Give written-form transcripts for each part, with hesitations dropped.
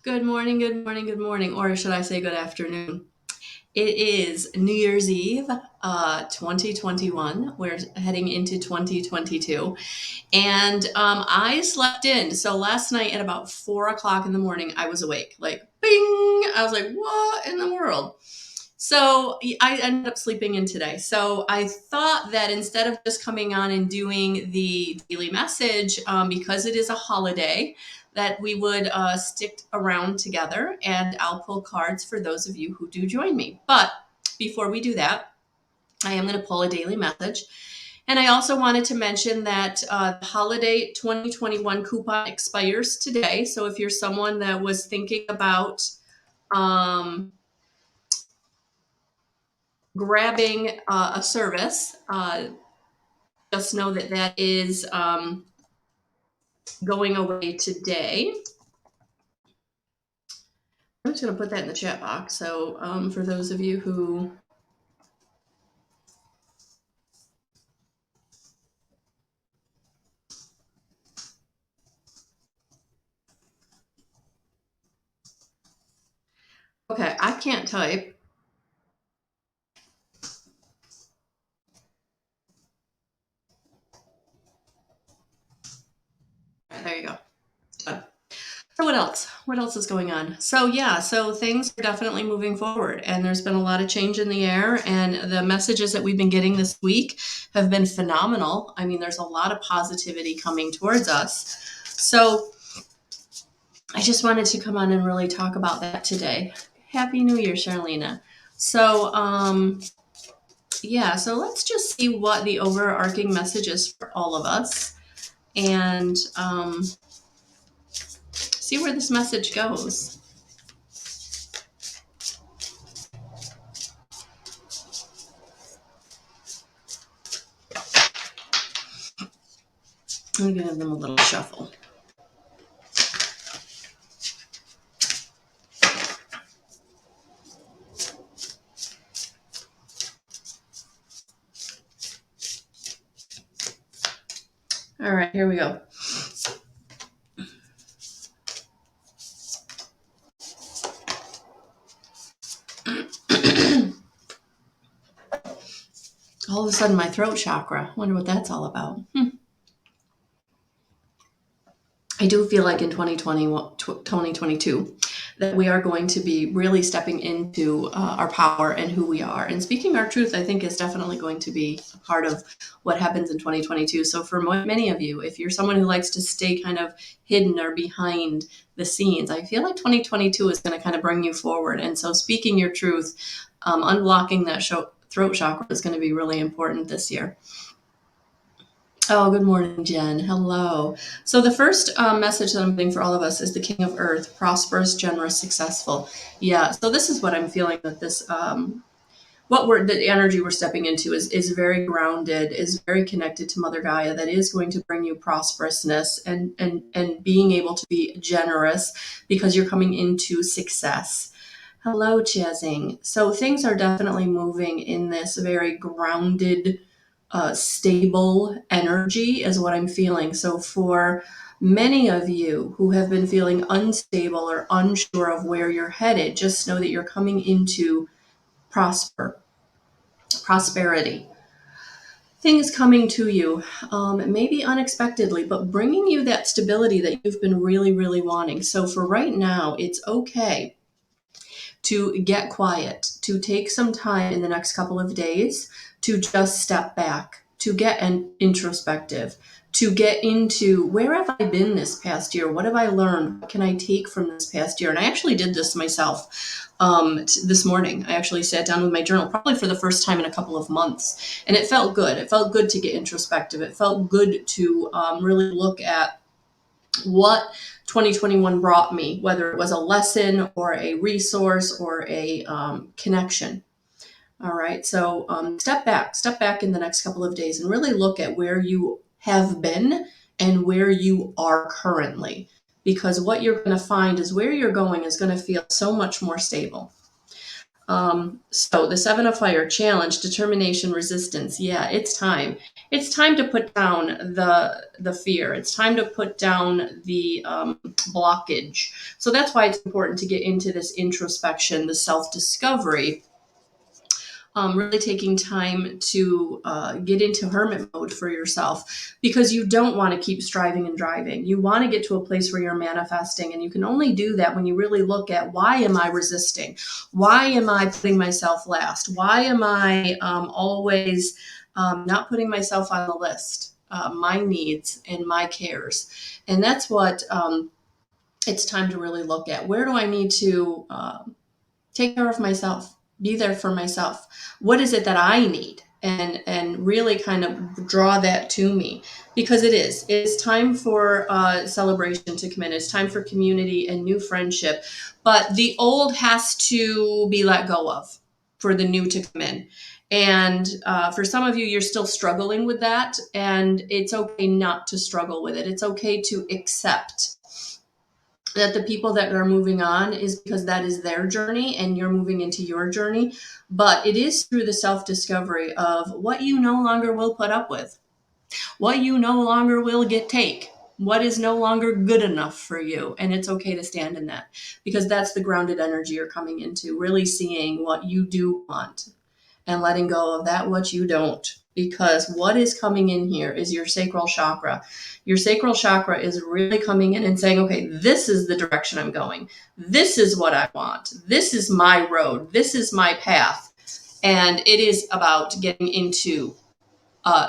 Good morning, good morning, good morning, or should I say good afternoon? It is New Year's Eve, 2021. We're heading into 2022. And I slept in. So last night at about 4 o'clock in the morning, I was awake. Like, bing! I was like, what in the world? So I ended up sleeping in today. So I thought that instead of just coming on and doing the daily message, because it is a holiday, that we would stick around together and I'll pull cards for those of you who do join me. But before we do that, I am going to pull a daily message. And I also wanted to mention that the holiday 2021 coupon expires today. So if you're someone that was thinking about grabbing a service, just know that that is going away today. I'm just going to put that in the chat box. So for those of you who okay, I can't type. There you go. Good. So what else? What else is going on? So yeah, so things are definitely moving forward and there's been a lot of change in the air and the messages that we've been getting this week have been phenomenal. I mean, there's a lot of positivity coming towards us. So I just wanted to come on and really talk about that today. Happy New Year, Charlena. So yeah, so let's just see what the overarching message is for all of us and see where this message goes. I'm going to give them a little shuffle. All right, here we go. All of a sudden, my throat chakra. Wonder what that's all about. I do feel like in 2022 that we are going to be really stepping into our power and who we are. And speaking our truth, I think, is definitely going to be a part of what happens in 2022. So for many of you, if you're someone who likes to stay kind of hidden or behind the scenes, I feel like 2022 is going to kind of bring you forward. And so speaking your truth, unblocking that throat chakra is going to be really important this year. Oh, good morning, Jen. Hello. So the first message that I'm getting for all of us is the King of Earth, prosperous, generous, successful. Yeah. So this is what I'm feeling that this, the energy we're stepping into is very grounded, is very connected to Mother Gaia. That is going to bring you prosperousness and being able to be generous because you're coming into success. Hello, Chazing. So things are definitely moving in this very grounded, stable energy is what I'm feeling. So for many of you who have been feeling unstable or unsure of where you're headed, just know that you're coming into prosperity. Things coming to you, maybe unexpectedly, but bringing you that stability that you've been really, really wanting. So for right now, it's okay to get quiet, to take some time in the next couple of days to just step back, to get introspective, to get into where have I been this past year? What have I learned? What can I take from this past year? And I actually did this myself this morning. I actually sat down with my journal probably for the first time in a couple of months. And it felt good. It felt good to get introspective. It felt good to really look at what 2021 brought me, whether it was a lesson or a resource or a connection. All right, so step back in the next couple of days and really look at where you have been and where you are currently, because what you're going to find is where you're going is going to feel so much more stable. So the 7 of Fire, challenge, determination, resistance. Yeah, it's time. It's time to put down the fear. It's time to put down the blockage. So that's why it's important to get into this introspection, the self-discovery, really taking time to get into hermit mode for yourself, because you don't want to keep striving and driving. You want to get to a place where you're manifesting, and you can only do that when you really look at, why am I resisting? Why am I putting myself last? Why am I always not putting myself on the list? My needs and my cares. And that's what it's time to really look at. Where do I need to take care of myself, be there for myself? What is it that I need? And really kind of draw that to me, because it's time for celebration to come in. It's time for community and new friendship, but the old has to be let go of for the new to come in. And for some of you, you're still struggling with that, and it's okay not to struggle with it. It's okay to accept that the people that are moving on is because that is their journey and you're moving into your journey. But it is through the self-discovery of what you no longer will put up with, what you no longer will take, what is no longer good enough for you. And it's okay to stand in that, because that's the grounded energy you're coming into, really seeing what you do want and letting go of that what you don't. Because what is coming in here is your sacral chakra. Your sacral chakra is really coming in and saying, okay, this is the direction I'm going. This is what I want. This is my road. This is my path. And it is about getting into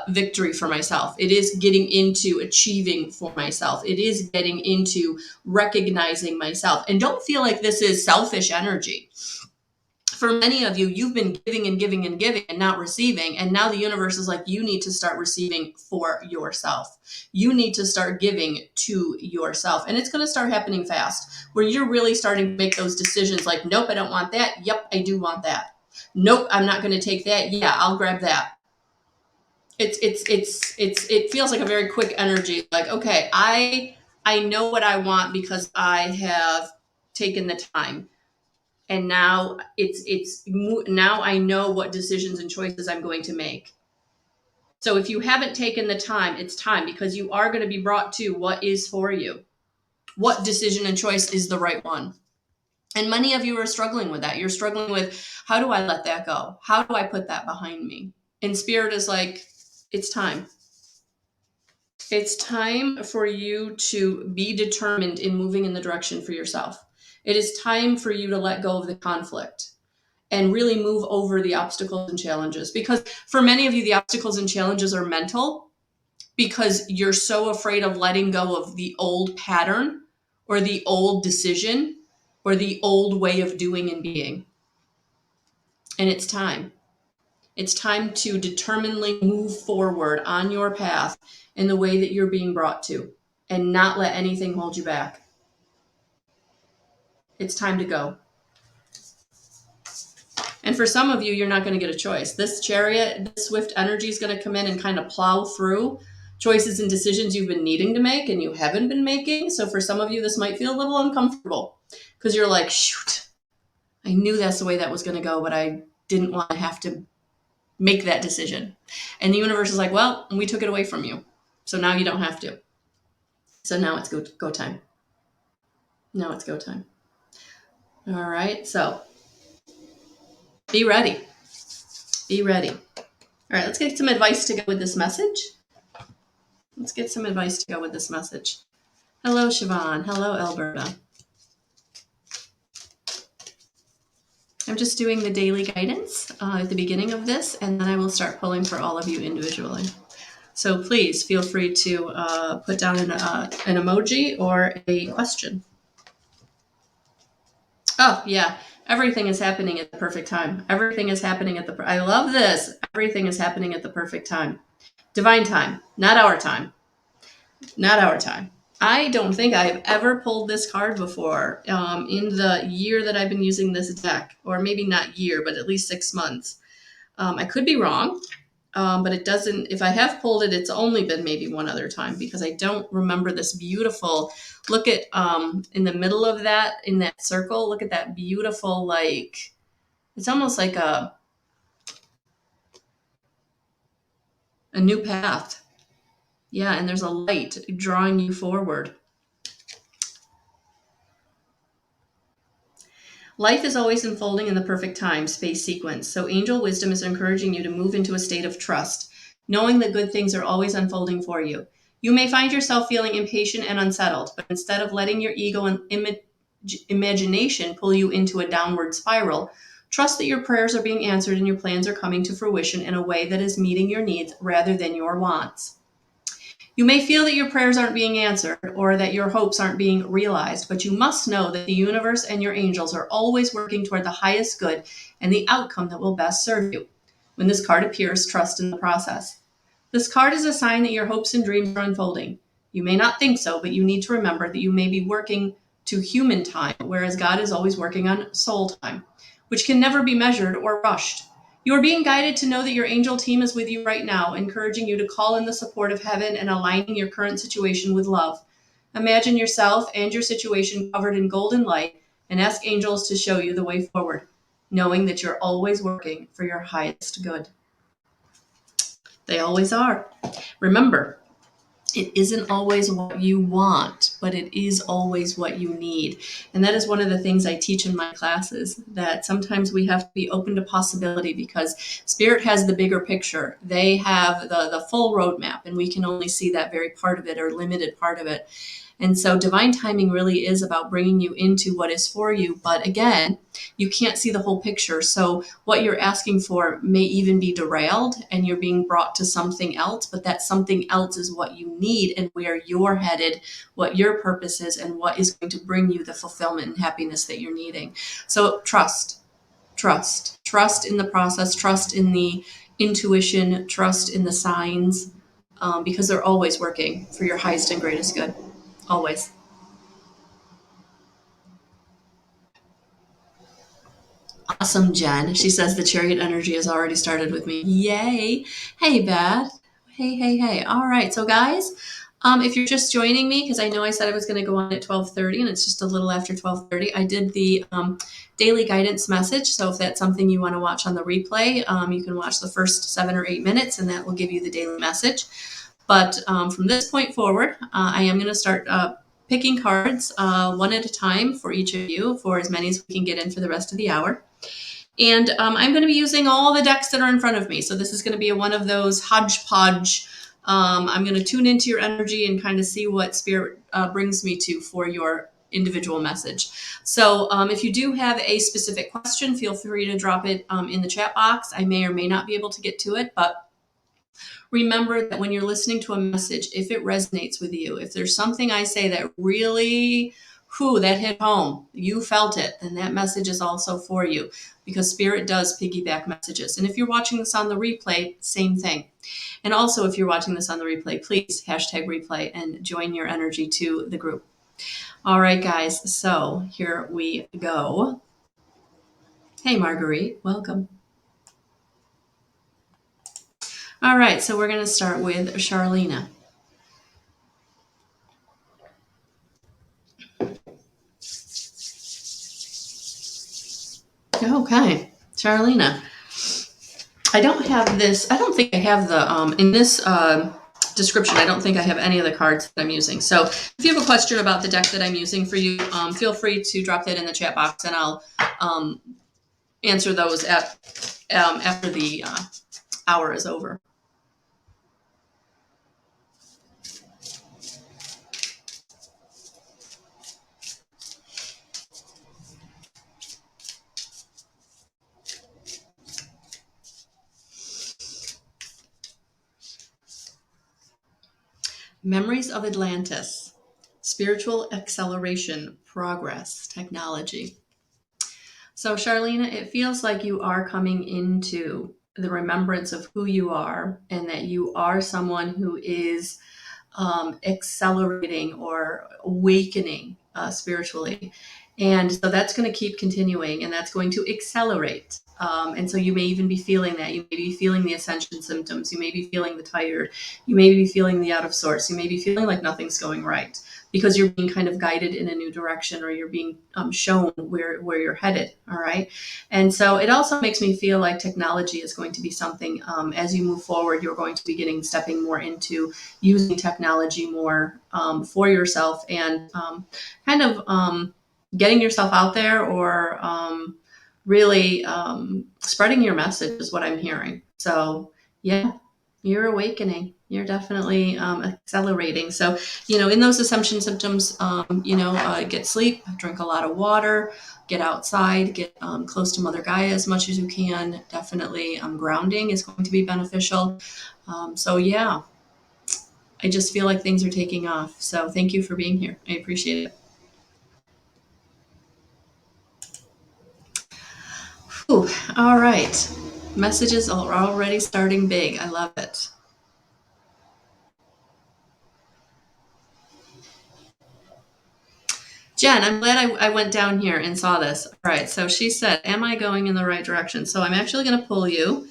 victory for myself. It is getting into achieving for myself. It is getting into recognizing myself. And don't feel like this is selfish energy. For many of you, you've been giving and giving and giving and not receiving. And now the universe is like, you need to start receiving for yourself. You need to start giving to yourself. And it's going to start happening fast, where you're really starting to make those decisions like, nope, I don't want that. Yep, I do want that. Nope, I'm not going to take that. Yeah, I'll grab that. It feels like a very quick energy. Like, okay, I know what I want because I have taken the time. And now now I know what decisions and choices I'm going to make. So if you haven't taken the time, it's time, because you are going to be brought to what is for you. What decision and choice is the right one? And many of you are struggling with that. You're struggling with, how do I let that go? How do I put that behind me? And Spirit is like, it's time. It's time for you to be determined in moving in the direction for yourself. It is time for you to let go of the conflict and really move over the obstacles and challenges. Because for many of you, the obstacles and challenges are mental, because you're so afraid of letting go of the old pattern or the old decision or the old way of doing and being. And it's time. It's time to determinedly move forward on your path in the way that you're being brought to, and not let anything hold you back. It's time to go. And for some of you, you're not going to get a choice. This chariot, this swift energy is going to come in and kind of plow through choices and decisions you've been needing to make and you haven't been making. So for some of you, this might feel a little uncomfortable, because you're like, shoot, I knew that's the way that was going to go, but I didn't want to have to make that decision. And the universe is like, well, we took it away from you, so now you don't have to. So now it's go time. Now it's go time. All right, so be ready. Be ready. All right, let's get some advice to go with this message. Let's get some advice to go with this message. Hello, Siobhan. Hello, Alberta. I'm just doing the daily guidance at the beginning of this, and then I will start pulling for all of you individually. So please feel free to put down an emoji or a question. Oh, yeah. Everything is happening at the perfect time. Everything is happening at I love this. Everything is happening at the perfect time. Divine time, not our time. Not our time. I don't think I've ever pulled this card before in the year that I've been using this deck, or maybe not year, but at least 6 months. I could be wrong, but it doesn't, if I have pulled it, it's only been maybe one other time, because I don't remember this beautiful, look at in the middle of that, in that circle, look at that beautiful, like, it's almost like a a new path. Yeah, and there's a light drawing you forward. Life is always unfolding in the perfect time, space sequence. So angel wisdom is encouraging you to move into a state of trust, knowing that good things are always unfolding for you. You may find yourself feeling impatient and unsettled, but instead of letting your ego and imagination pull you into a downward spiral, trust that your prayers are being answered and your plans are coming to fruition in a way that is meeting your needs rather than your wants. You may feel that your prayers aren't being answered or that your hopes aren't being realized, but you must know that the universe and your angels are always working toward the highest good and the outcome that will best serve you. When this card appears, trust in the process. This card is a sign that your hopes and dreams are unfolding. You may not think so, but you need to remember that you may be working to human time, whereas God is always working on soul time, which can never be measured or rushed. You are being guided to know that your angel team is with you right now, encouraging you to call in the support of heaven and aligning your current situation with love. Imagine yourself and your situation covered in golden light and ask angels to show you the way forward, knowing that you're always working for your highest good. They always are. Remember, it isn't always what you want, but it is always what you need. And that is one of the things I teach in my classes, that sometimes we have to be open to possibility because Spirit has the bigger picture. They have the full roadmap, and we can only see that very part of it or limited part of it. And so divine timing really is about bringing you into what is for you. But again, you can't see the whole picture. So what you're asking for may even be derailed and you're being brought to something else, but that something else is what you need and where you're headed, what your purpose is, and what is going to bring you the fulfillment and happiness that you're needing. So trust in the process, trust in the intuition, trust in the signs, because they're always working for your highest and greatest good. Always. Awesome, Jen. She says the chariot energy has already started with me. Yay. Hey, Beth. Hey. All right. So, guys, if you're just joining me, because I know I said I was going to go on at 12:30 and it's just a little after 12:30, I did the daily guidance message. So if that's something you want to watch on the replay, you can watch the first 7 or 8 minutes and that will give you the daily message. But from this point forward, I am going to start picking cards one at a time for each of you, for as many as we can get in for the rest of the hour. And I'm going to be using all the decks that are in front of me. So this is going to be one of those hodgepodge. I'm going to tune into your energy and kind of see what Spirit brings me to for your individual message. So if you do have a specific question, feel free to drop it in the chat box. I may or may not be able to get to it, but remember that when you're listening to a message, if it resonates with you, if there's something I say that really, that hit home, you felt it, then that message is also for you, because Spirit does piggyback messages. And if you're watching this on the replay, same thing. And also, if you're watching this on the replay, please #replay and join your energy to the group. All right, guys, so here we go. Hey, Marguerite, welcome. All right, so we're going to start with Charlena. Okay, Charlena. I don't have this. I don't think I have the in this description. I don't think I have any of the cards that I'm using. So if you have a question about the deck that I'm using for you, feel free to drop that in the chat box, and I'll answer those after the hour is over. Memories of Atlantis, spiritual acceleration, progress, technology. So Charlena, it feels like you are coming into the remembrance of who you are, and that you are someone who is accelerating or awakening spiritually. And so that's going to keep continuing, and that's going to accelerate. And so you may even be feeling that. You may be feeling the ascension symptoms. You may be feeling the tired. You may be feeling the out of sorts. You may be feeling like nothing's going right because you're being kind of guided in a new direction, or you're being shown where you're headed. All right. And so it also makes me feel like technology is going to be something, as you move forward, you're going to be stepping more into using technology more for yourself, and kind of getting yourself out there, or really spreading your message is what I'm hearing. So yeah, you're awakening. You're definitely accelerating. So, in those assumption symptoms, get sleep, drink a lot of water, get outside, get close to Mother Gaia as much as you can. Definitely grounding is going to be beneficial. So yeah, I just feel like things are taking off. So thank you for being here. I appreciate it. Ooh, all right. Messages are already starting big. I love it. Jen, I'm glad I went down here and saw this. All right, so she said, am I going in the right direction? So I'm actually going to pull you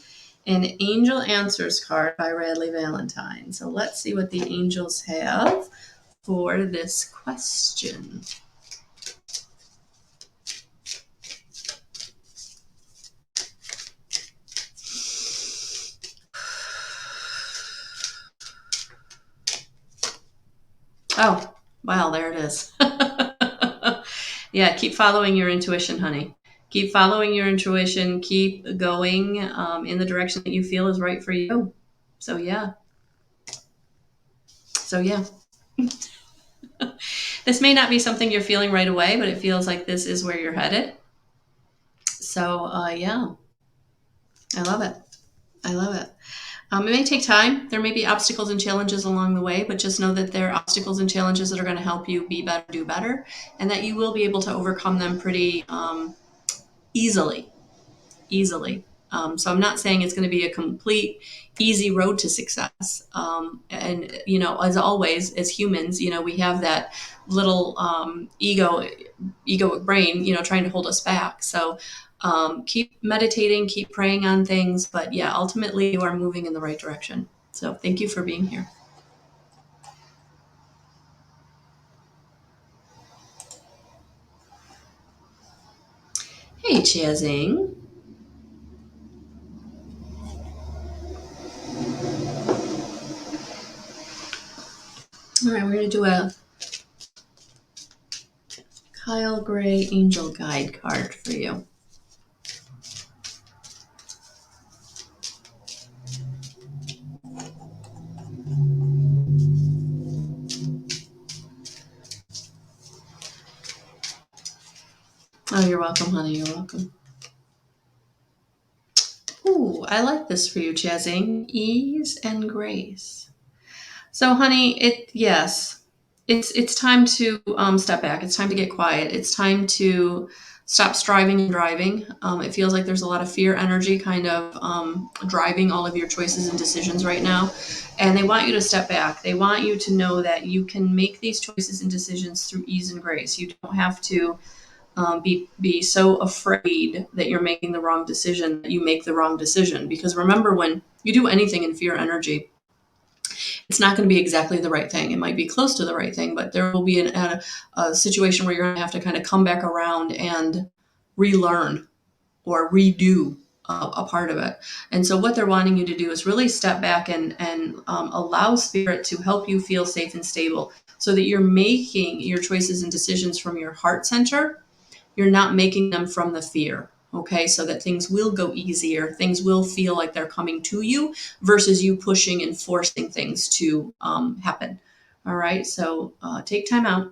an Angel Answers card by Radleigh Valentine. So let's see what the angels have for this question. Oh, wow, there it is. Yeah, keep following your intuition, honey. Keep following your intuition. Keep going in the direction that you feel is right for you. So yeah. So yeah. This may not be something you're feeling right away, but it feels like this is where you're headed. So yeah, I love it. I love it. It may take time. There may be obstacles and challenges along the way, but just know that there are obstacles and challenges that are going to help you be better, do better, and that you will be able to overcome them pretty easily. So I'm not saying it's going to be a complete easy road to success. And as always, as humans, we have that little egoic brain, trying to hold us back. So keep meditating, keep praying on things, but yeah, ultimately you are moving in the right direction. So thank you for being here. Hey, Chiazing. All right, we're going to do a Kyle Gray Angel Guide card for you. Oh, you're welcome, honey. You're welcome. Ooh, I like this for you, Chazzing. Ease and grace. So, honey, it's time to step back. It's time to get quiet. It's time to stop striving and driving. It feels like there's a lot of fear energy kind of driving all of your choices and decisions right now. And they want you to step back. They want you to know that you can make these choices and decisions through ease and grace. You don't have to be so afraid that you're making the wrong decision that you make the wrong decision. Because remember, when you do anything in fear energy, it's not going to be exactly the right thing. It might be close to the right thing, but there will be a situation where you're going to have to kind of come back around and relearn or redo a part of it. And so what they're wanting you to do is really step back and allow spirit to help you feel safe and stable, so that you're making your choices and decisions from your heart center. You're not making them from the fear. Okay, so that things will go easier, things will feel like they're coming to you versus you pushing and forcing things to happen. All right, so take time out,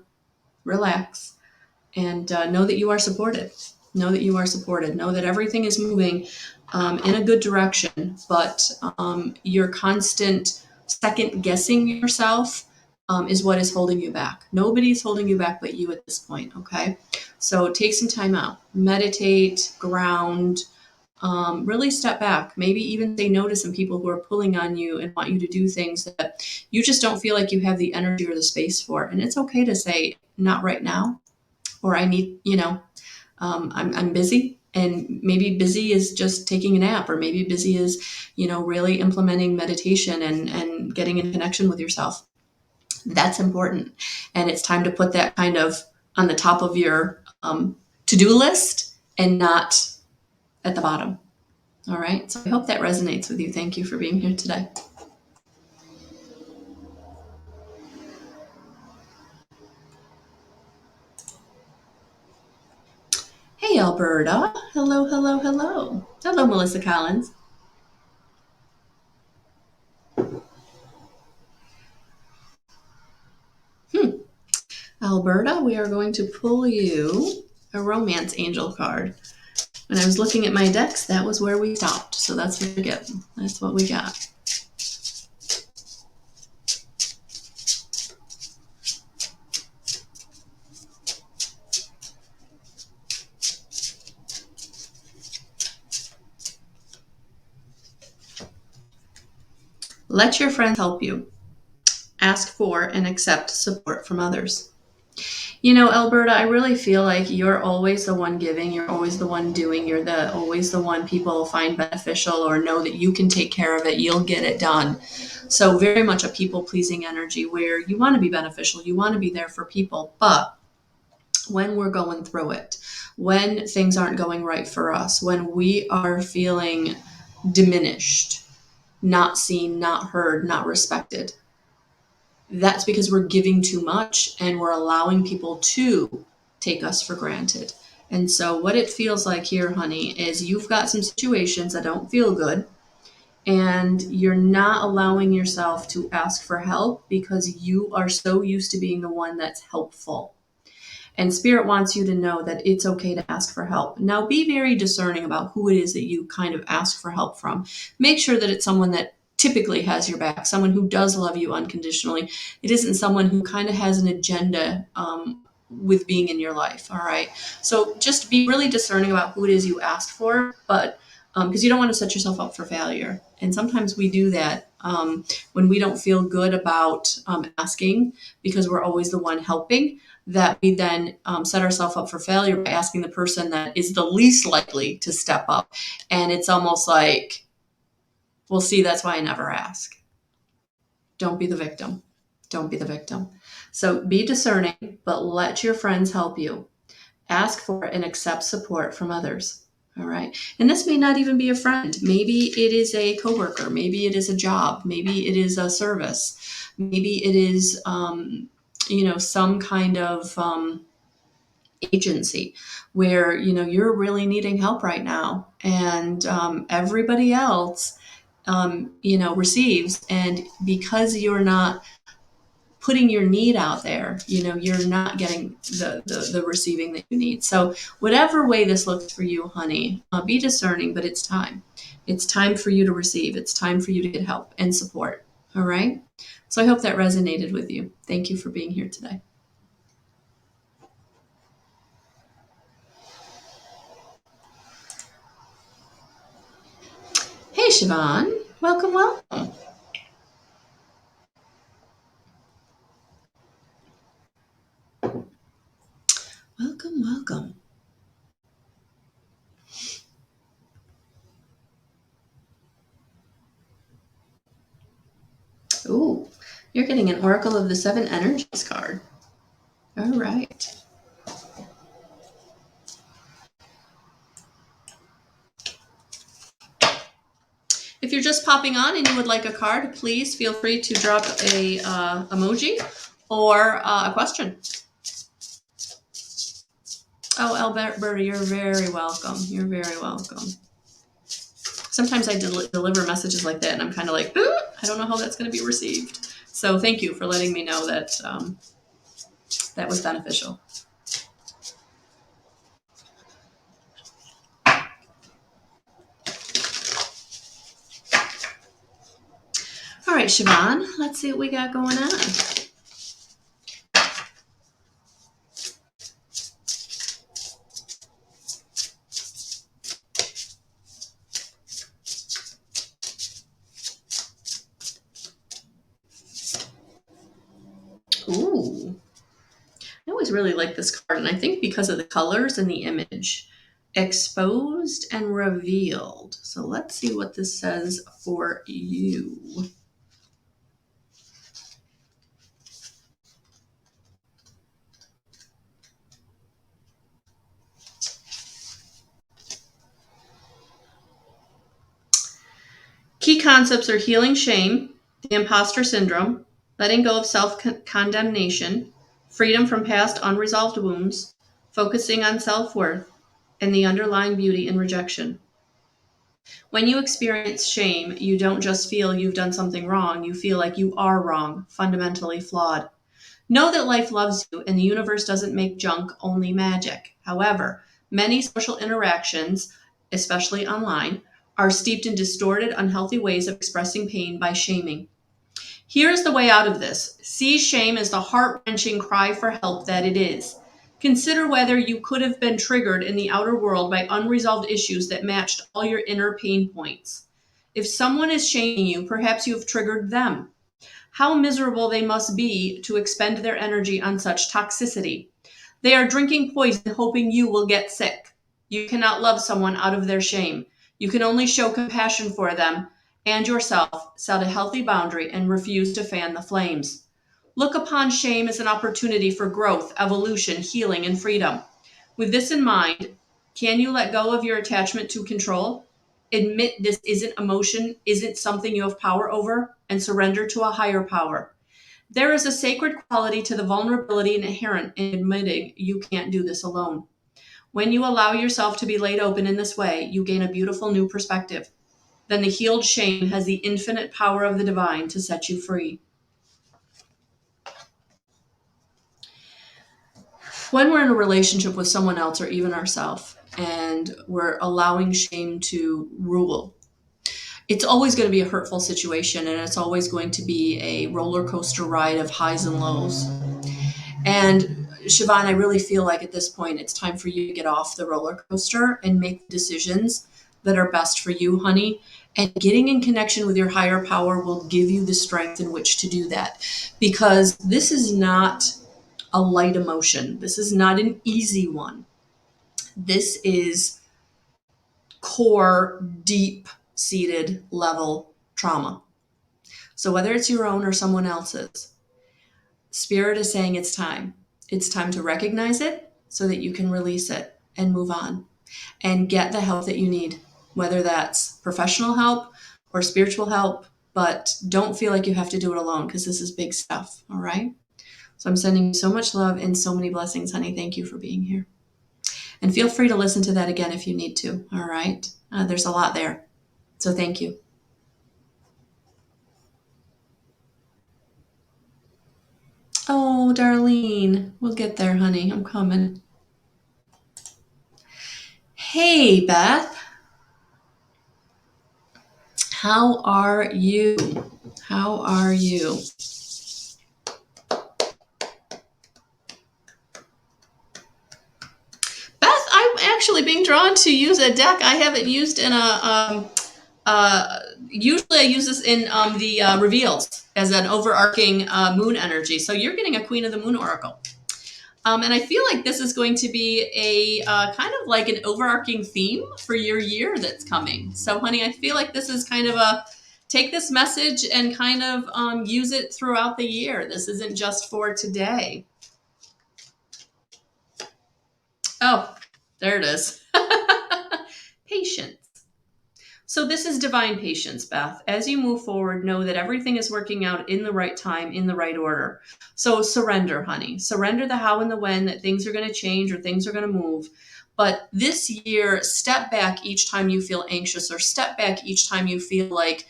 relax, and know that you are supported. Know that you are supported. Know that everything is moving in a good direction, but your constant second guessing yourself is what is holding you back. Nobody's holding you back but you at this point, okay? So take some time out, meditate, ground, really step back, maybe even say no to some people who are pulling on you and want you to do things that you just don't feel like you have the energy or the space for. And it's okay to say, not right now, or I need, I'm busy, and maybe busy is just taking a nap, or maybe busy is, really implementing meditation and getting in connection with yourself. That's important. And it's time to put that kind of on the top of your to-do list and not at the bottom. All right. So I hope that resonates with you. Thank you for being here today. Hey, Alberta. Hello, hello, hello. Hello, Melissa Collins. Alberta, we are going to pull you a romance angel card. When I was looking at my decks, that was where we stopped. So that's what we get. That's what we got. Let your friends help you. Ask for and accept support from others. Alberta, I really feel like you're always the one giving, you're always the one doing, you're always the one people find beneficial or know that you can take care of it, you'll get it done. So very much a people-pleasing energy where you want to be beneficial, you want to be there for people, but when we're going through it, when things aren't going right for us, when we are feeling diminished, not seen, not heard, not respected, that's because we're giving too much and we're allowing people to take us for granted. And so what it feels like here, honey, is you've got some situations that don't feel good and you're not allowing yourself to ask for help because you are so used to being the one that's helpful. And Spirit wants you to know that it's okay to ask for help. Now, be very discerning about who it is that you kind of ask for help from. Make sure that it's someone that typically has your back, someone who does love you unconditionally. It isn't someone who kind of has an agenda with being in your life, all right? So just be really discerning about who it is you ask for, but because you don't want to set yourself up for failure. And sometimes we do that when we don't feel good about asking because we're always the one helping, that we then set ourselves up for failure by asking the person that is the least likely to step up. And it's almost like, well, see, that's why I never ask. Don't be the victim. Don't be the victim. So be discerning, but let your friends help you. Ask for and accept support from others. All right. And this may not even be a friend. Maybe it is a coworker. Maybe it is a job. Maybe it is a service. Maybe it is, some kind of agency where, you're really needing help right now. And everybody else, receives. And because you're not putting your need out there, you're not getting the receiving that you need. So whatever way this looks for you, honey, be discerning, but it's time. It's time for you to receive. It's time for you to get help and support. All right. So I hope that resonated with you. Thank you for being here today. Hey, Siobhan. Welcome, welcome. Welcome, welcome. Ooh, you're getting an Oracle of the Seven Energies card. All right. If you're just popping on and you would like a card, please feel free to drop a emoji or a question. Oh, Alberta, you're very welcome. You're very welcome. Sometimes I deliver messages like that, and I'm kind of like, I don't know how that's going to be received. So thank you for letting me know that that was beneficial. All right, Siobhan, let's see what we got going on. Ooh, I always really like this card, and I think because of the colors and the image. Exposed and revealed. So let's see what this says for you. Key concepts are healing shame, the imposter syndrome, letting go of self-condemnation, freedom from past unresolved wounds, focusing on self-worth, and the underlying beauty in rejection. When you experience shame, you don't just feel you've done something wrong, you feel like you are wrong, fundamentally flawed. Know that life loves you and the universe doesn't make junk, only magic. However, many social interactions, especially online, are steeped in distorted, unhealthy ways of expressing pain by shaming. Here's the way out of this. See shame as the heart-wrenching cry for help that it is. Consider whether you could have been triggered in the outer world by unresolved issues that matched all your inner pain points. If someone is shaming you, perhaps you have triggered them. How miserable they must be to expend their energy on such toxicity. They are drinking poison, hoping you will get sick. You cannot love someone out of their shame. You can only show compassion for them and yourself, set a healthy boundary, and refuse to fan the flames. Look upon shame as an opportunity for growth, evolution, healing, and freedom. With this in mind, can you let go of your attachment to control? Admit this isn't emotion, isn't something you have power over, and surrender to a higher power. There is a sacred quality to the vulnerability inherent in admitting you can't do this alone. When you allow yourself to be laid open in this way, you gain a beautiful new perspective. Then the healed shame has the infinite power of the divine to set you free. When we're in a relationship with someone else or even ourselves, and we're allowing shame to rule, it's always going to be a hurtful situation, and it's always going to be a roller coaster ride of highs and lows. And Siobhan, I really feel like at this point, it's time for you to get off the roller coaster and make decisions that are best for you, honey. And getting in connection with your higher power will give you the strength in which to do that. Because this is not a light emotion. This is not an easy one. This is core, deep-seated level trauma. So whether it's your own or someone else's, Spirit is saying it's time. It's time to recognize it so that you can release it and move on and get the help that you need, whether that's professional help or spiritual help, but don't feel like you have to do it alone because this is big stuff, all right? So I'm sending you so much love and so many blessings, honey. Thank you for being here. And feel free to listen to that again if you need to, all right? There's a lot there. So thank you. Oh, Darlene, we'll get there, honey. I'm coming. Hey, Beth. How are you? How are you? Beth, I'm actually being drawn to use a deck I haven't used in usually I use this in the reveals as an overarching moon energy. So you're getting a Queen of the Moon Oracle. And I feel like this is going to be a kind of like an overarching theme for your year that's coming. So, honey, I feel like this is kind of a take this message and kind of use it throughout the year. This isn't just for today. Oh, there it is. Patience. So this is divine patience, Beth. As you move forward, know that everything is working out in the right time, in the right order. So surrender, honey. Surrender the how and the when, that things are going to change or things are going to move. But this year, step back each time you feel anxious, or step back each time you feel like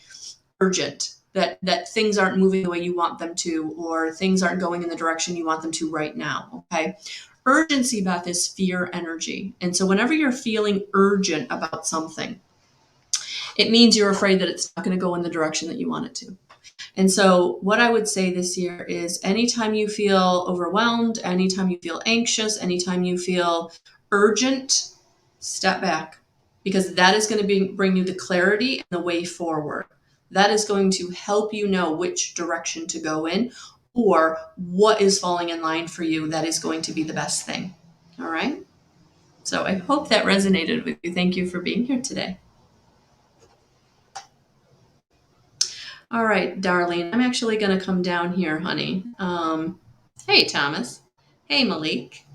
urgent, that things aren't moving the way you want them to, or things aren't going in the direction you want them to right now, okay? Urgency, Beth, is fear energy. And so whenever you're feeling urgent about something, it means you're afraid that it's not going to go in the direction that you want it to. And so what I would say this year is anytime you feel overwhelmed, anytime you feel anxious, anytime you feel urgent, step back, because that is going to bring you the clarity and the way forward. That is going to help you know which direction to go in, or what is falling in line for you that is going to be the best thing. All right? So I hope that resonated with you. Thank you for being here today. All right, Darlene, I'm actually going to come down here, honey. Hey, Thomas. Hey, Malik.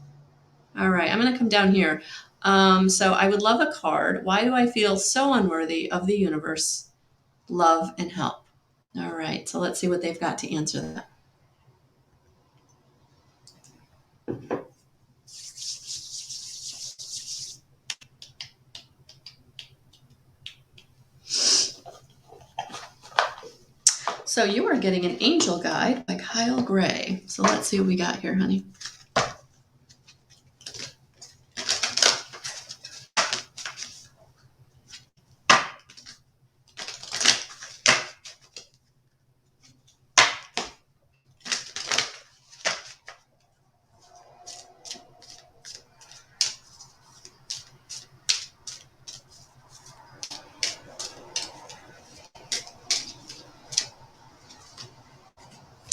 All right, I'm going to come down here. So I would love a card. Why do I feel so unworthy of the universe, love, and help? All right, so let's see what they've got to answer that. So you are getting an angel guide by Kyle Gray. So let's see what we got here, honey.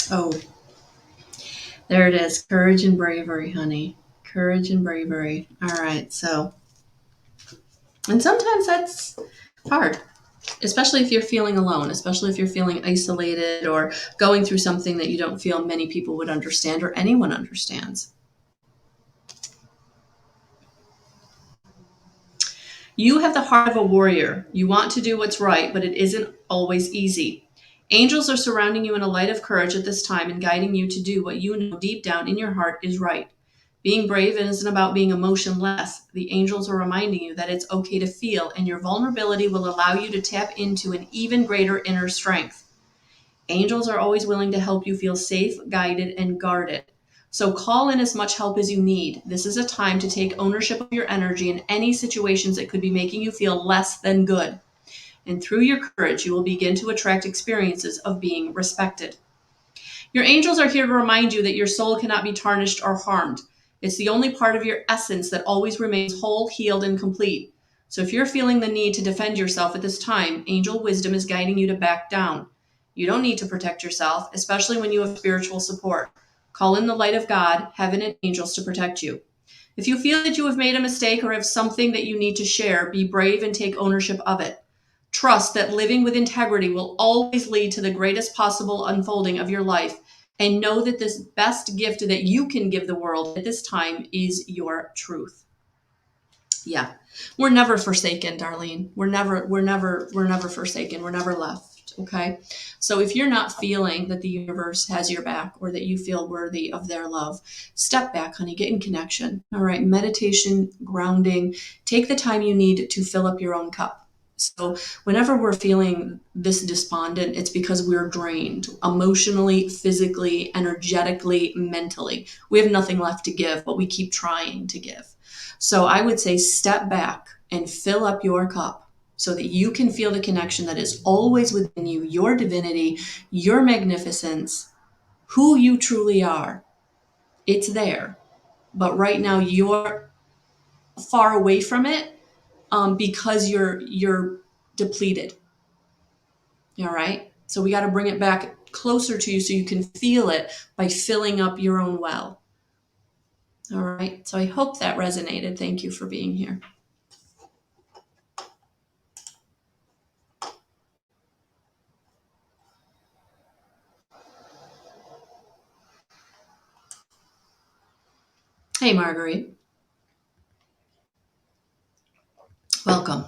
Oh, there it is. Courage and bravery, honey. Courage and bravery. All right. So, and sometimes that's hard, especially if you're feeling alone, especially if you're feeling isolated or going through something that you don't feel many people would understand or anyone understands. You have the heart of a warrior. You want to do what's right, but it isn't always easy. Angels are surrounding you in a light of courage at this time and guiding you to do what you know deep down in your heart is right. Being brave isn't about being emotionless. The angels are reminding you that it's okay to feel, and your vulnerability will allow you to tap into an even greater inner strength. Angels are always willing to help you feel safe, guided, and guarded. So call in as much help as you need. This is a time to take ownership of your energy in any situations that could be making you feel less than good. And through your courage, you will begin to attract experiences of being respected. Your angels are here to remind you that your soul cannot be tarnished or harmed. It's the only part of your essence that always remains whole, healed, and complete. So if you're feeling the need to defend yourself at this time, angel wisdom is guiding you to back down. You don't need to protect yourself, especially when you have spiritual support. Call in the light of God, heaven, and angels to protect you. If you feel that you have made a mistake or have something that you need to share, be brave and take ownership of it. Trust that living with integrity will always lead to the greatest possible unfolding of your life. And know that this best gift that you can give the world at this time is your truth. Yeah. We're never forsaken, Darlene. We're never forsaken. We're never left. Okay. So if you're not feeling that the universe has your back or that you feel worthy of their love, step back, honey, get in connection. All right. Meditation, grounding, take the time you need to fill up your own cup. So whenever we're feeling this despondent, it's because we're drained emotionally, physically, energetically, mentally. We have nothing left to give, but we keep trying to give. So I would say step back and fill up your cup so that you can feel the connection that is always within you, your divinity, your magnificence, who you truly are. It's there. But right now you're far away from it because you're depleted. All right. So we got to bring it back closer to you so you can feel it by filling up your own well. All right. So I hope that resonated. Thank you for being here. Hey, Marguerite. Welcome.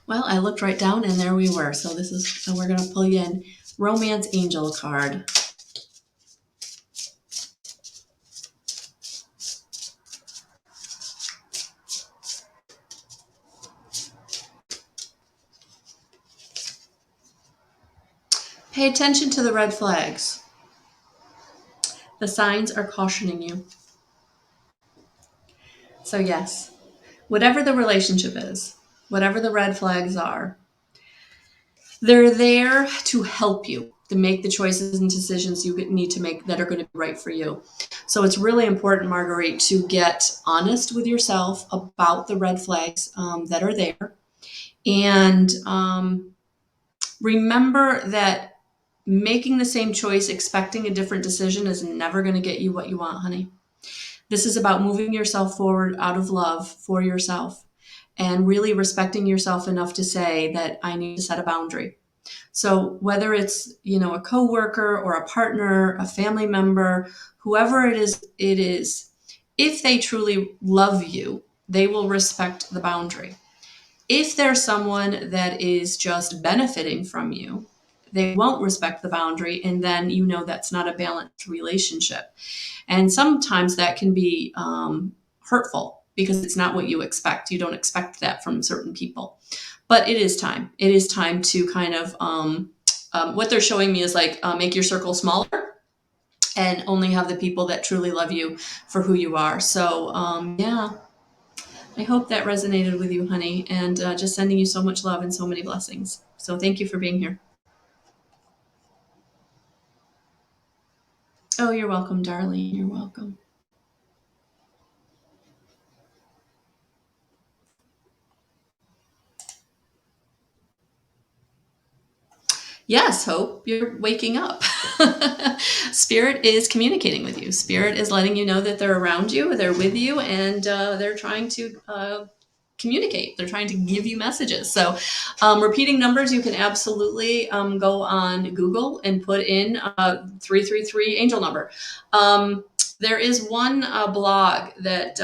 Well, I looked right down and there we were. So we're going to pull you in. Romance Angel card. Pay attention to the red flags. The signs are cautioning you. So yes, whatever the relationship is, whatever the red flags are, they're there to help you to make the choices and decisions you need to make that are going to be right for you. So it's really important, Marguerite, to get honest with yourself about the red flags that are there And remember that making the same choice, expecting a different decision is never going to get you what you want, honey. This is about moving yourself forward out of love for yourself and really respecting yourself enough to say that I need to set a boundary. So whether it's, a coworker or a partner, a family member, whoever it is, if they truly love you, they will respect the boundary. If there's someone that is just benefiting from you, they won't respect the boundary, and then that's not a balanced relationship. And sometimes that can be hurtful because it's not what you expect. You don't expect that from certain people. But it is time. It is time to kind of, what they're showing me is like make your circle smaller and only have the people that truly love you for who you are. So, yeah, I hope that resonated with you, honey, and just sending you so much love and so many blessings. So thank you for being here. Oh, you're welcome, darling. You're welcome. Yes, Hope, you're waking up. Spirit is communicating with you. Spirit is letting you know that they're around you, they're with you, and they're trying to communicate. They're trying to give you messages. So repeating numbers, you can absolutely go on Google and put in 333 angel number. There is one blog that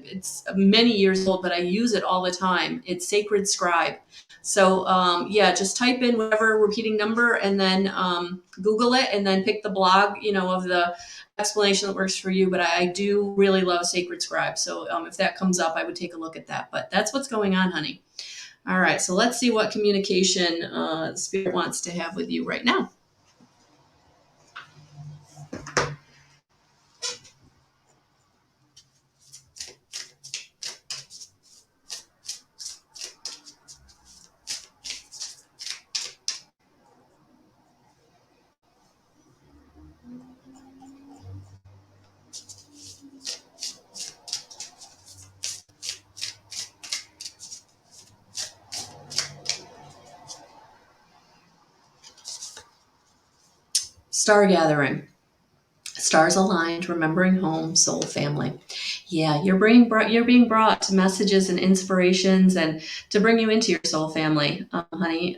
it's many years old, but I use it all the time. It's Sacred Scribe. So just type in whatever repeating number and then Google it and then pick the blog, of the explanation that works for you. But I do really love Sacred Scribe. So if that comes up, I would take a look at that. But that's what's going on, honey. All right. So let's see what communication Spirit wants to have with you right now. Star gathering. Stars aligned, remembering home, soul, family. Yeah, you're being brought messages and inspirations, and to bring you into your soul family, honey,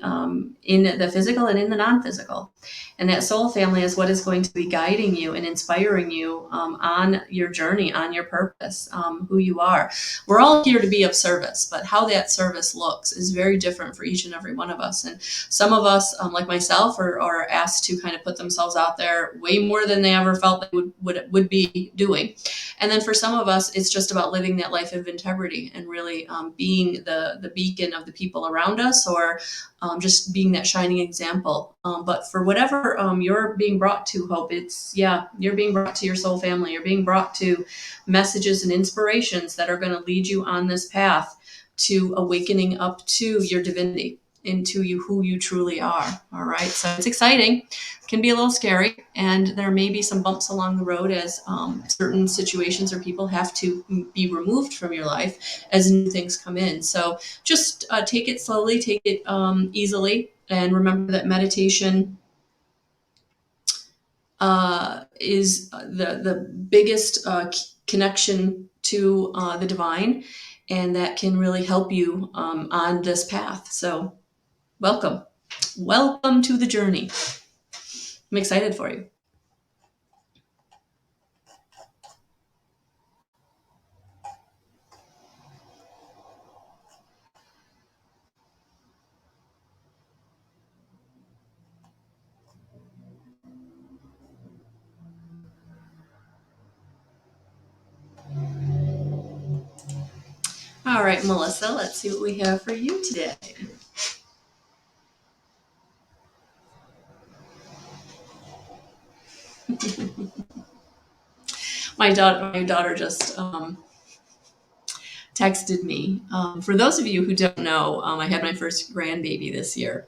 in the physical and in the non-physical. And that soul family is what is going to be guiding you and inspiring you on your journey, on your purpose, who you are. We're all here to be of service, but how that service looks is very different for each and every one of us. And some of us, like myself, are asked to kind of put themselves out there way more than they ever felt they would be doing. And then for some of us, it's just about living that life of integrity and really being the beacon of the people around us, or just being that shining example. But for whatever you're being brought to, Hope, you're being brought to your soul family. You're being brought to messages and inspirations that are going to lead you on this path to awakening up to your divinity, into who you truly are. All right. So it's exciting, can be a little scary, and there may be some bumps along the road as certain situations or people have to be removed from your life as new things come in. So just take it slowly, take it easily, and remember that meditation is the biggest connection to the divine, and that can really help you on this path. So welcome to the journey. I'm excited for you. All right, Melissa, let's see what we have for you today. My daughter just texted me. For those of you who don't know, I had my first grandbaby this year.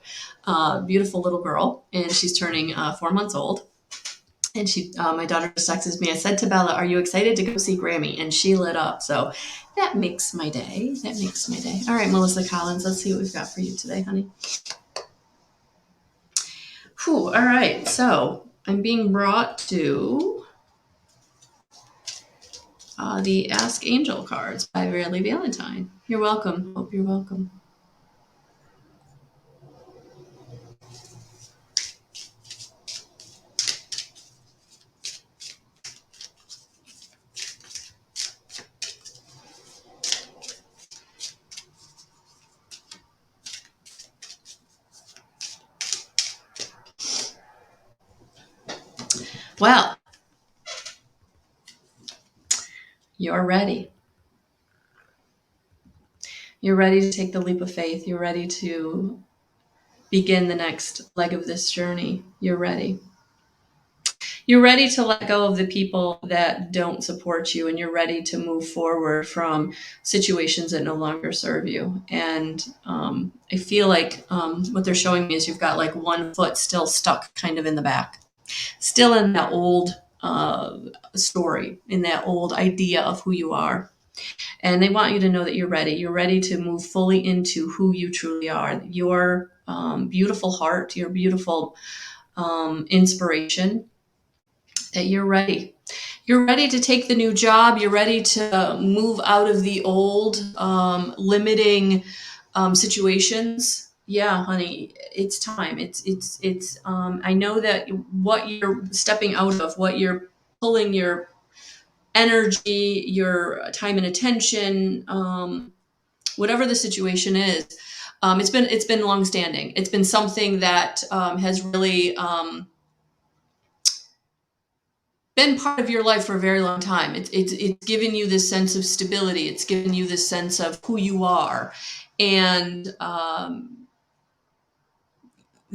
Beautiful little girl, and she's turning 4 months old. And my daughter just texted me. I said to Bella, "Are you excited to go see Grammy?" And she lit up. So that makes my day. That makes my day. All right, Melissa Collins, let's see what we've got for you today, honey. Whew, all right, so I'm being brought to the Ask Angel cards by Radleigh Valentine. You're welcome. Hope you're welcome. Well, you're ready. You're ready to take the leap of faith. You're ready to begin the next leg of this journey. You're ready. You're ready to let go of the people that don't support you, and you're ready to move forward from situations that no longer serve you. And I feel like what they're showing me is you've got like one foot still stuck kind of in the back, still in that old story, in that old idea of who you are. And they want you to know that you're ready. You're ready to move fully into who you truly are. Your beautiful heart, your beautiful inspiration, that you're ready. You're ready to take the new job. You're ready to move out of the old limiting situations. Yeah, honey, it's time. It's I know that what you're stepping out of, what you're pulling your energy, your time and attention, whatever the situation is, it's been long standing. It's been something that has really been part of your life for a very long time. It's given you this sense of stability. It's given you this sense of who you are, and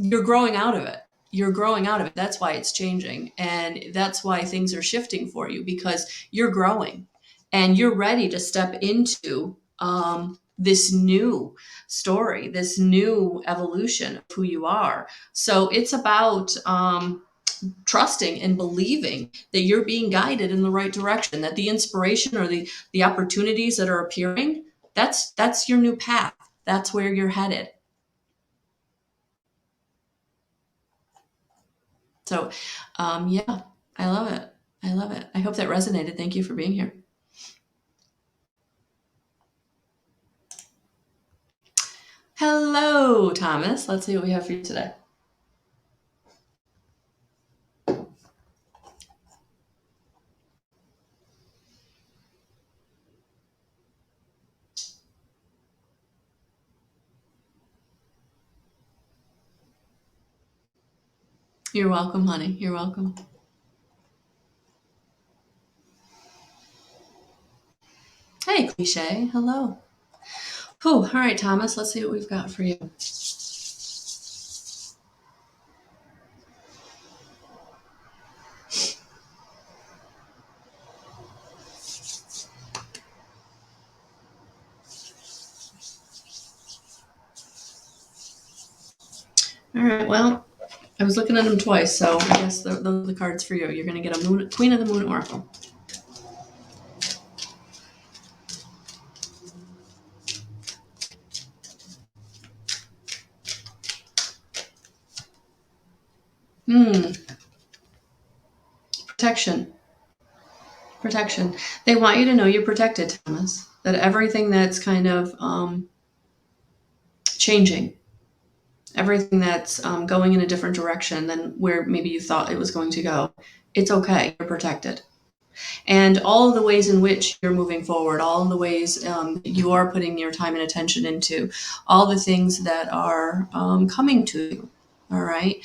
you're growing out of it. You're growing out of it. That's why it's changing, and that's why things are shifting for you, because you're growing, and you're ready to step into this new story, this new evolution of who you are. So it's about trusting and believing that you're being guided in the right direction, that the inspiration or the opportunities that are appearing, that's your new path. That's where you're headed. So yeah, I love it. I love it. I hope that resonated. Thank you for being here. Hello, Thomas. Let's see what we have for you today. You're welcome, honey. You're welcome. Hey, Cliche. Hello. Whew. All right, Thomas. Let's see what we've got for you. All right. Well, I was looking at them twice, so I guess those are the cards for you. You're going to get a Queen of the Moon Oracle. Protection. Protection. They want you to know you're protected, Thomas. That everything that's kind of changing, everything that's going in a different direction than where maybe you thought it was going to go, it's okay. You're protected. And all of the ways in which you're moving forward, all of the ways you are putting your time and attention into, all the things that are coming to you, all right?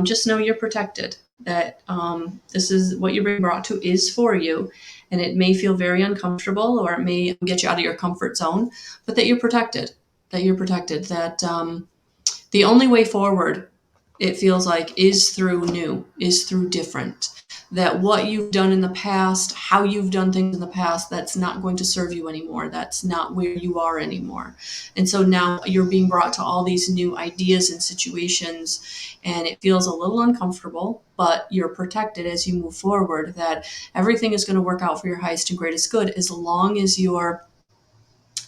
Just know you're protected, that this is what you're being brought to is for you, and it may feel very uncomfortable or it may get you out of your comfort zone, but that you're protected, that the only way forward, it feels like, is through new, is through different. that what you've done in the past, how you've done things in the past, that's not going to serve you anymore. That's not where you are anymore. And so now you're being brought to all these new ideas and situations, and it feels a little uncomfortable, but you're protected as you move forward, that everything is going to work out for your highest and greatest good as long as you're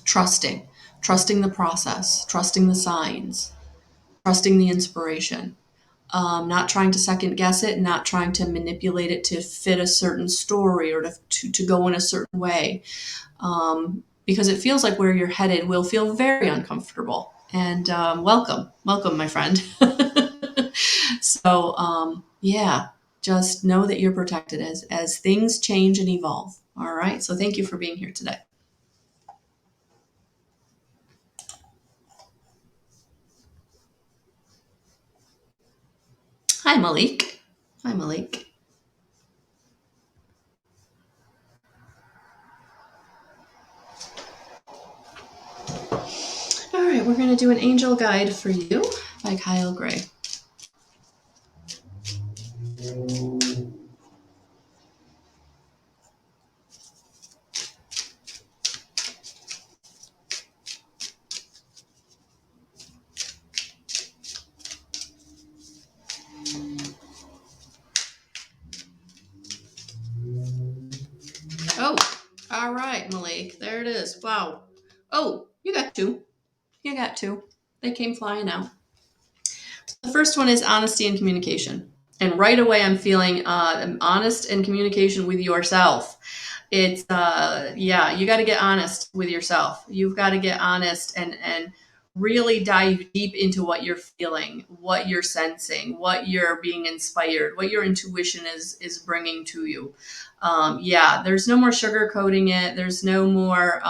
trusting the process, trusting the signs, trusting the inspiration. Not trying to second guess it, not trying to manipulate it to fit a certain story or to go in a certain way. Because it feels like where you're headed will feel very uncomfortable. And welcome, my friend. So, yeah, just know that you're protected as things change and evolve. All right. So thank you for being here today. Hi, Malik. Hi, Malik. All right, we're going to do an angel guide for you by Kyle Gray. Oh, all right, Malik. There it is. Wow. Oh, you got two. You got two. They came flying out. The first one is honesty and communication. And right away, I'm feeling honest and communication with yourself. It's, yeah, you got to get honest with yourself. You've got to get honest and really dive deep into what you're feeling, what you're sensing, what you're being inspired, what your intuition is bringing to you. Yeah, there's no more sugarcoating it. There's no more,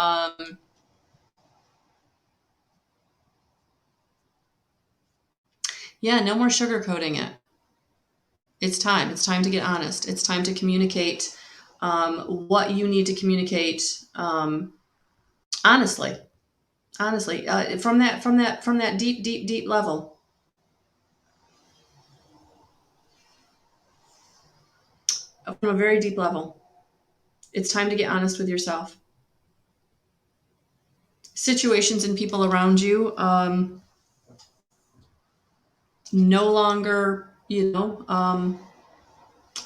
no more sugarcoating it. It's time. It's time to get honest. It's time to communicate what you need to communicate honestly. Honestly, from that deep level. From a very deep level. It's time to get honest with yourself. Situations and people around you no longer,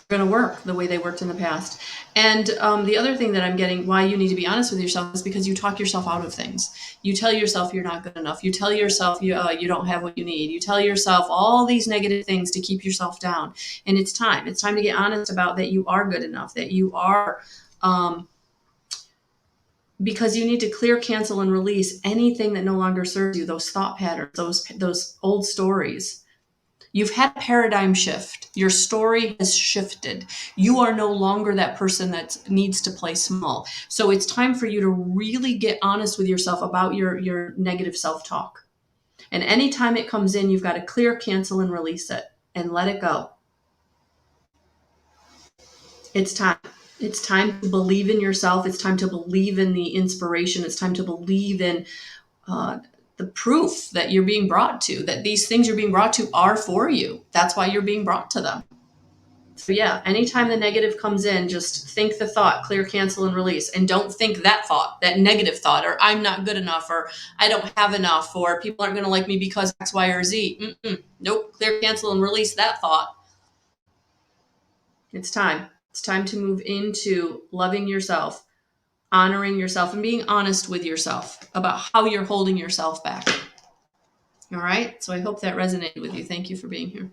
going to work the way they worked in the past. And the other thing that I'm getting, why you need to be honest with yourself, is because you talk yourself out of things. You tell yourself you're not good enough. You tell yourself you don't have what you need. You tell yourself all these negative things to keep yourself down. And it's time. It's time to get honest about that you are good enough, that you are, because you need to clear, cancel, and release anything that no longer serves you, those thought patterns, those old stories. You've had a paradigm shift. Your story has shifted. You are no longer that person that needs to play small. So it's time for you to really get honest with yourself about your negative self-talk. And anytime it comes in, you've got to clear, cancel, and release it and let it go. It's time. It's time to believe in yourself. It's time to believe in the inspiration. It's time to believe in the proof that you're being brought to, that these things you're being brought to are for you. That's why you're being brought to them. So yeah, anytime the negative comes in, just think the thought, clear, cancel, and release. And don't think that thought, that negative thought, or I'm not good enough, or I don't have enough, or people aren't going to like me because X, Y, or Z. Nope, clear, cancel, and release that thought. It's time. It's time to move into loving yourself, honoring yourself, and being honest with yourself about how you're holding yourself back. All right. So I hope that resonated with you. Thank you for being here.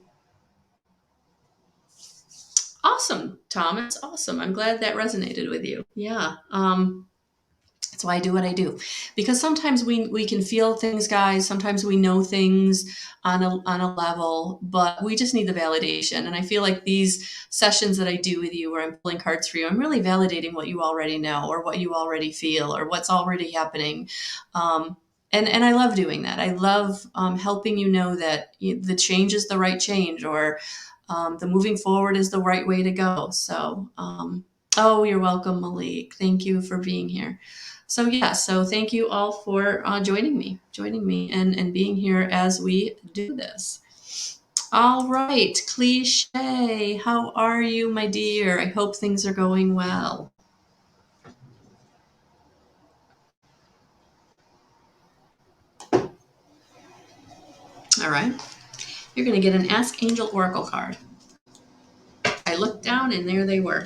Awesome, Thomas. Awesome. I'm glad that resonated with you. Yeah. That's why I do what I do, because sometimes we can feel things, guys. Sometimes we know things on a level, but we just need the validation. And I feel like these sessions that I do with you, where I'm pulling cards for you, I'm really validating what you already know, or what you already feel, or what's already happening. And I love doing that. I love helping you know that the change is the right change, or the moving forward is the right way to go. So, oh, you're welcome, Malik. Thank you for being here. So yeah, so thank you all for joining me and being here as we do this. All right, Cliche, how are you, my dear? I hope things are going well. All right, you're going to get an Ask Angel Oracle card. I looked down and there they were.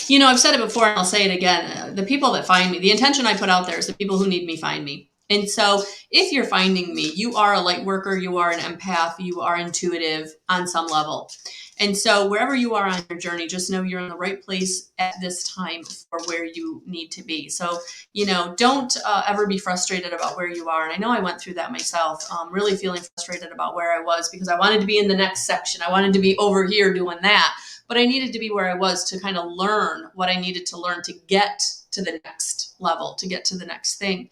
You know, I've said it before and I'll say it again. The people that find me, the intention I put out there is the people who need me find me. And so if you're finding me, you are a light worker, you are an empath, you are intuitive on some level. And so wherever you are on your journey, just know you're in the right place at this time for where you need to be. So, you know, don't ever be frustrated about where you are. And I know I went through that myself, really feeling frustrated about where I was because I wanted to be in the next section. I wanted to be over here doing that. But I needed to be where I was to kind of learn what I needed to learn to get to the next level, to get to the next thing.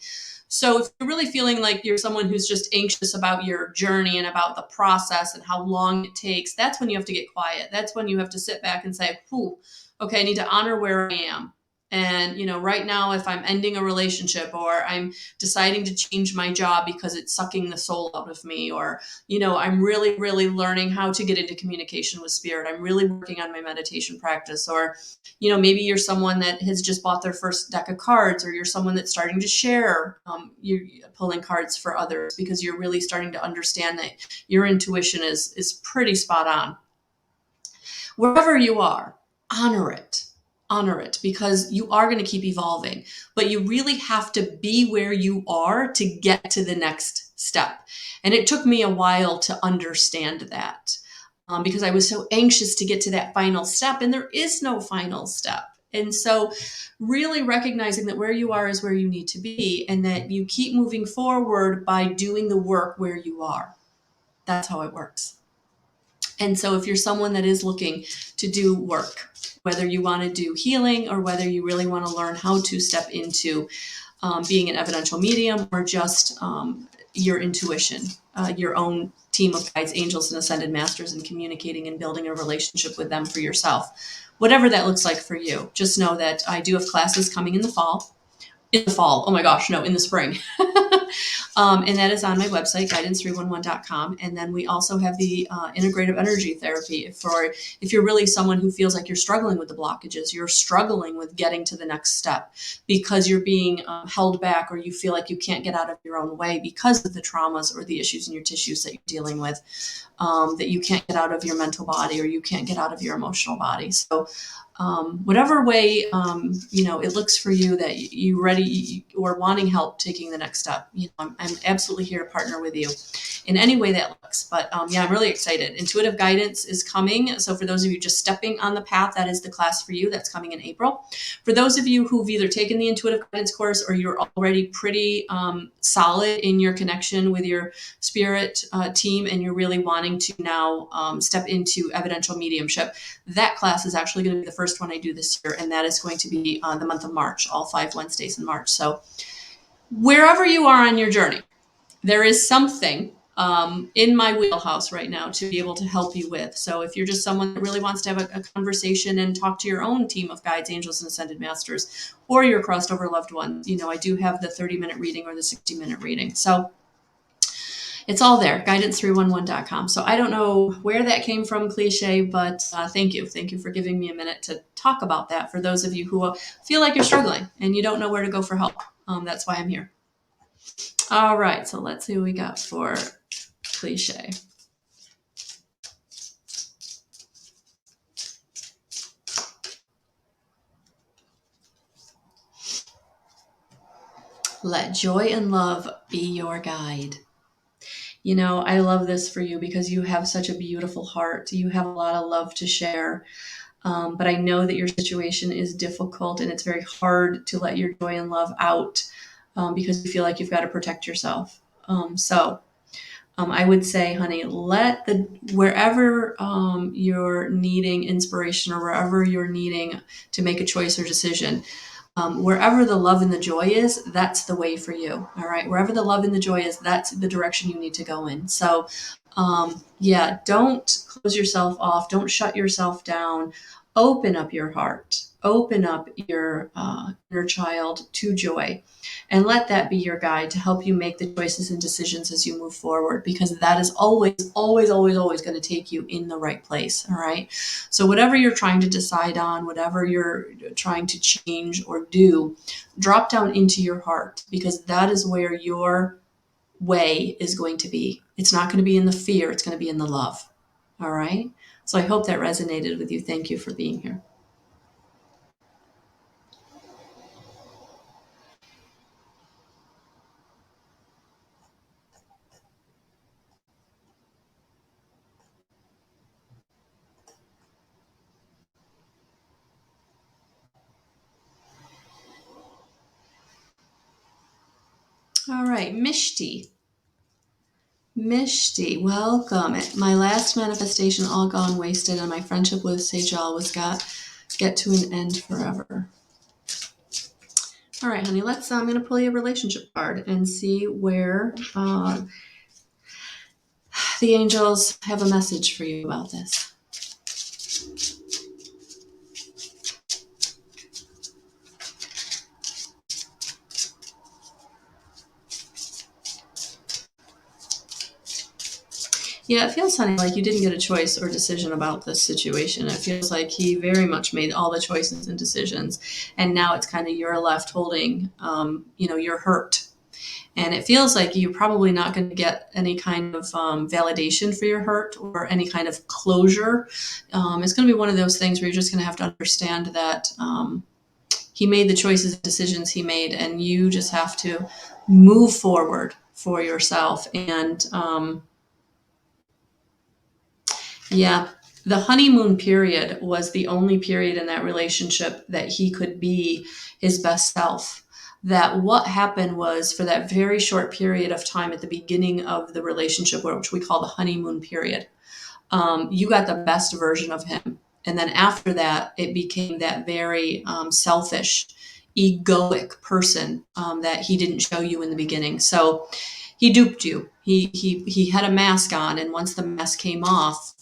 So if you're really feeling like you're someone who's just anxious about your journey and about the process and how long it takes, that's when you have to get quiet. That's when you have to sit back and say, "Whew, okay, I need to honor where I am." And, you know, right now, if I'm ending a relationship or I'm deciding to change my job because it's sucking the soul out of me, or, you know, I'm really, really learning how to get into communication with spirit. I'm really working on my meditation practice. Or, you know, maybe you're someone that has just bought their first deck of cards, or you're someone that's starting to share, you're pulling cards for others because you're really starting to understand that your intuition is pretty spot on. Wherever you are, honor it. Honor it, because you are going to keep evolving, but you really have to be where you are to get to the next step. And it took me a while to understand that, because I was so anxious to get to that final step, and there is no final step. And so really recognizing that where you are is where you need to be, and that you keep moving forward by doing the work where you are. That's how it works. And so if you're someone that is looking to do work, whether you want to do healing or whether you really want to learn how to step into being an evidential medium, or just your intuition, your own team of guides, angels, and ascended masters, and communicating and building a relationship with them for yourself, whatever that looks like for you, just know that I do have classes coming in the fall. Oh my gosh, no, in the spring. And that is on my website, guidance311.com. And then we also have the integrative energy therapy for if you're really someone who feels like you're struggling with the blockages, you're struggling with getting to the next step because you're being held back, or you feel like you can't get out of your own way because of the traumas or the issues in your tissues that you're dealing with, that you can't get out of your mental body, or you can't get out of your emotional body. So whatever way, you know, it looks for you that you ready or wanting help taking the next step, you know, I'm absolutely here to partner with you in any way that looks. But yeah, I'm really excited. Intuitive guidance is coming. So for those of you just stepping on the path, that is the class for you. That's coming in April. For those of you who've either taken the intuitive guidance course, or you're already pretty solid in your connection with your spirit team, and you're really wanting to now step into evidential mediumship, that class is actually going to be the first one I do this year, and that is going to be the month of March, all 5 Wednesdays in March. So wherever you are on your journey, there is something in my wheelhouse right now to be able to help you with. So if you're just someone that really wants to have a conversation and talk to your own team of guides, angels, and ascended masters, or your crossed over loved ones, you know, I do have the 30-minute reading or the 60-minute reading. So it's all there, guidance311.com. So I don't know where that came from, Cliche, but thank you. Thank you for giving me a minute to talk about that for those of you who feel like you're struggling and you don't know where to go for help. That's why I'm here. All right, so let's see what we got for Cliche. Let joy and love be your guide. You know, I love this for you because you have such a beautiful heart. You have a lot of love to share. But I know that your situation is difficult, and it's very hard to let your joy and love out because you feel like you've got to protect yourself. So I would say, honey, wherever you're needing inspiration, or wherever you're needing to make a choice or decision, Wherever the love and the joy is, that's the way for you. All right. Wherever the love and the joy is, that's the direction you need to go in. So, yeah, don't close yourself off. Don't shut yourself down. Open up your heart. Open up your inner child to joy, and let that be your guide to help you make the choices and decisions as you move forward, because that is always, always, always, always going to take you in the right place. All right. So whatever you're trying to decide on, whatever you're trying to change or do, drop down into your heart, because that is where your way is going to be. It's not going to be in the fear. It's going to be in the love. All right. So I hope that resonated with you. Thank you for being here. All right. Mishti. Mishti, welcome. My last manifestation all gone wasted, and my friendship with Sejal was get to an end forever. All right, honey, I'm going to pull you a relationship card and see where the angels have a message for you about this. Yeah, it feels, honey, like you didn't get a choice or decision about this situation. It feels like he very much made all the choices and decisions, and now it's kind of you're left holding, you're hurt. And it feels like you're probably not going to get any kind of validation for your hurt or any kind of closure. It's going to be one of those things where you're just going to have to understand that he made the choices and decisions he made, and you just have to move forward for yourself. And yeah, the honeymoon period was the only period in that relationship that he could be his best self. That what happened was, for that very short period of time at the beginning of the relationship, which we call the honeymoon period, you got the best version of him. And then after that, it became that very selfish, egoic person that he didn't show you in the beginning. So he duped you. He had a mask on, and once the mask came off,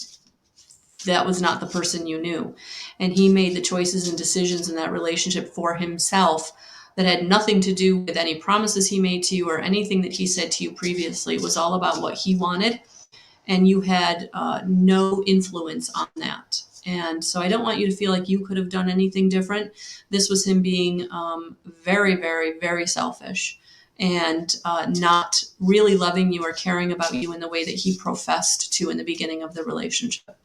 that was not the person you knew. And he made the choices and decisions in that relationship for himself that had nothing to do with any promises he made to you or anything that he said to you previously. It was all about what he wanted, and you had no influence on that. And so I don't want you to feel like you could have done anything different. This was him being very, very, very selfish, and not really loving you or caring about you in the way that he professed to in the beginning of the relationship.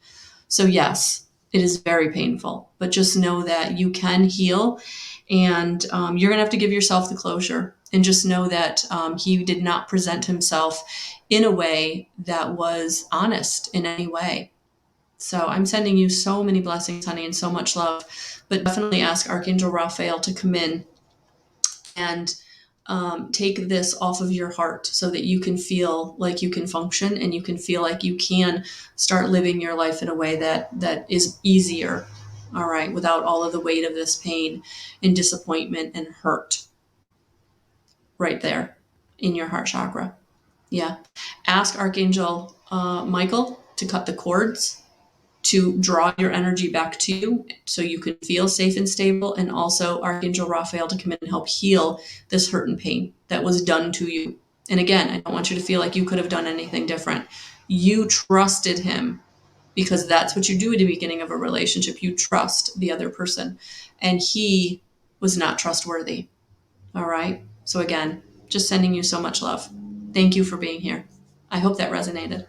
So yes, it is very painful, but just know that you can heal, and you're going to have to give yourself the closure, and just know that he did not present himself in a way that was honest in any way. So I'm sending you so many blessings, honey, and so much love, but definitely ask Archangel Raphael to come in and take this off of your heart so that you can feel like you can function, and you can feel like you can start living your life in a way that is easier, all right, without all of the weight of this pain and disappointment and hurt right there in your heart chakra. Yeah. Ask Archangel Michael to cut the cords, to draw your energy back to you so you can feel safe and stable, and also Archangel Raphael to come in and help heal this hurt and pain that was done to you. And again, I don't want you to feel like you could have done anything different. You trusted him, because that's what you do at the beginning of a relationship. You trust the other person, and he was not trustworthy. All right. So again, just sending you so much love. Thank you for being here. I hope that resonated.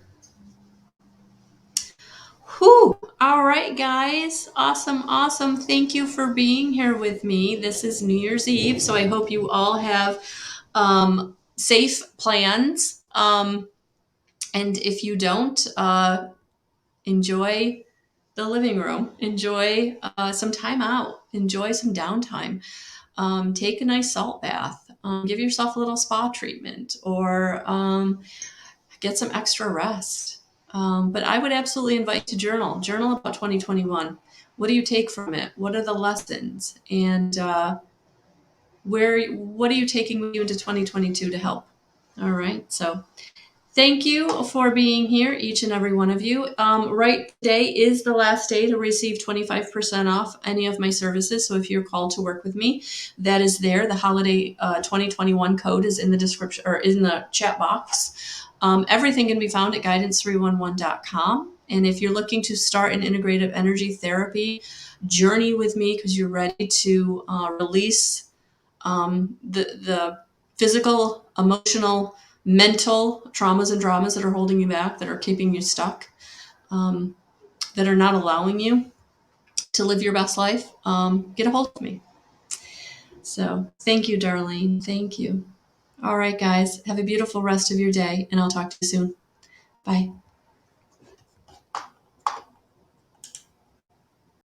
Whew. All right, guys. Awesome, awesome. Thank you for being here with me. This is New Year's Eve, so I hope you all have safe plans. And if you don't, enjoy the living room. Enjoy some time out. Enjoy some downtime. Take a nice salt bath. Give yourself a little spa treatment, or get some extra rest. But I would absolutely invite you to journal about 2021. What do you take from it? What are the lessons? And what are you taking with you into 2022 to help? All right. So thank you for being here, each and every one of you. Right, today is the last day to receive 25% off any of my services. So if you're called to work with me, that is there. The holiday 2021 code is in the description or in the chat box. Everything can be found at guidance311.com. And if you're looking to start an integrative energy therapy journey with me because you're ready to release the physical, emotional, mental traumas and dramas that are holding you back, that are keeping you stuck, that are not allowing you to live your best life, get a hold of me. So thank you, Darlene. Thank you. All right, guys. Have a beautiful rest of your day, and I'll talk to you soon. Bye.